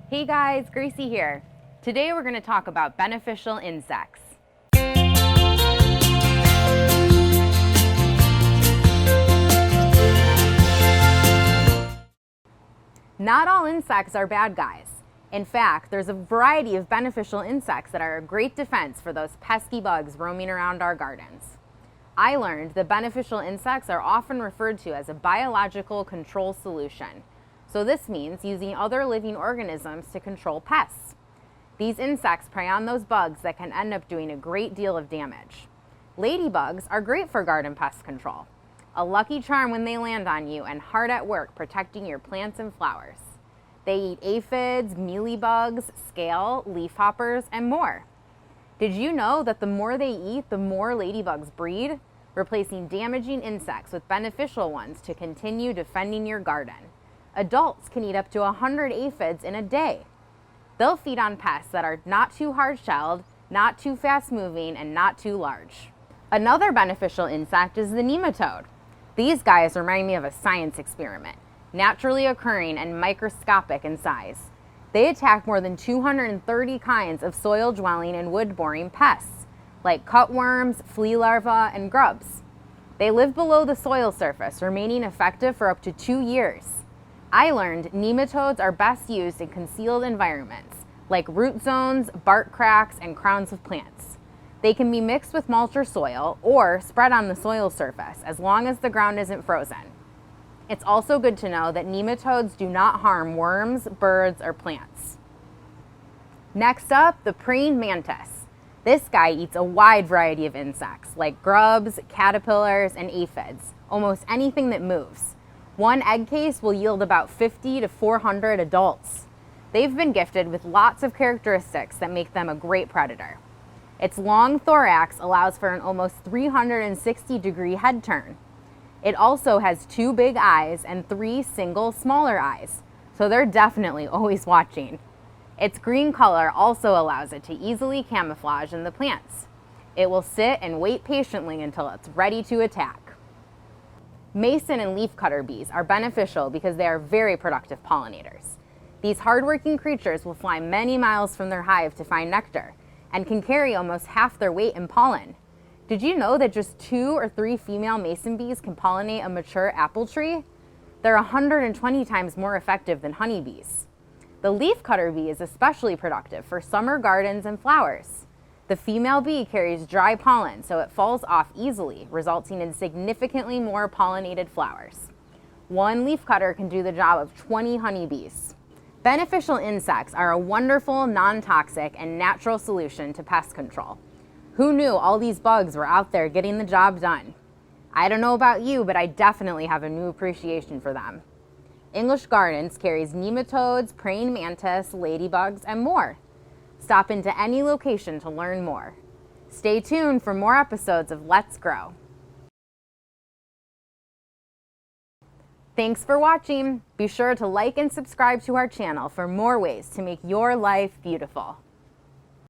Hey guys, Gracie here. Today we're going to talk about beneficial insects. Not all insects are bad guys. In fact, there's a variety of beneficial insects that are a great defense for those pesky bugs roaming around our gardens. I learned that beneficial insects are often referred to as a biological control solution. So this means using other living organisms to control pests. These insects prey on those bugs that can end up doing a great deal of damage. Ladybugs are great for garden pest control. A lucky charm when they land on you and hard at work protecting your plants and flowers. They eat aphids, mealybugs, scale, leafhoppers, and more. Did you know that the more they eat, the more ladybugs breed, replacing damaging insects with beneficial ones to continue defending your garden? Adults can eat up to 100 aphids in a day. They'll feed on pests that are not too hard-shelled, not too fast-moving, and not too large. Another beneficial insect is the nematode. These guys remind me of a science experiment, naturally occurring and microscopic in size. They attack more than 230 kinds of soil-dwelling and wood-boring pests, like cutworms, flea larvae, and grubs. They live below the soil surface, remaining effective for up to 2 years. I learned nematodes are best used in concealed environments, like root zones, bark cracks, and crowns of plants. They can be mixed with mulch or soil, or spread on the soil surface, as long as the ground isn't frozen. It's also good to know that nematodes do not harm worms, birds, or plants. Next up, the praying mantis. This guy eats a wide variety of insects, like grubs, caterpillars, and aphids, almost anything that moves. One egg case will yield about 50 to 400 adults. They've been gifted with lots of characteristics that make them a great predator. Its long thorax allows for an almost 360-degree head turn. It also has 2 big eyes and 3 single smaller eyes, so they're definitely always watching. Its green color also allows it to easily camouflage in the plants. It will sit and wait patiently until it's ready to attack. Mason and leafcutter bees are beneficial because they are very productive pollinators. These hardworking creatures will fly many miles from their hive to find nectar and can carry almost half their weight in pollen. Did you know that just 2 or 3 female mason bees can pollinate a mature apple tree? They're 120 times more effective than honeybees. The leafcutter bee is especially productive for summer gardens and flowers. The female bee carries dry pollen, so it falls off easily, resulting in significantly more pollinated flowers. One leafcutter can do the job of 20 honeybees. Beneficial insects are a wonderful, non-toxic, and natural solution to pest control. Who knew all these bugs were out there getting the job done? I don't know about you, but I definitely have a new appreciation for them. English Gardens carries nematodes, praying mantis, ladybugs, and more. Stop into any location to learn more. Stay tuned for more episodes of Let's Grow. Thanks for watching. Be sure to like and subscribe to our channel for more ways to make your life beautiful.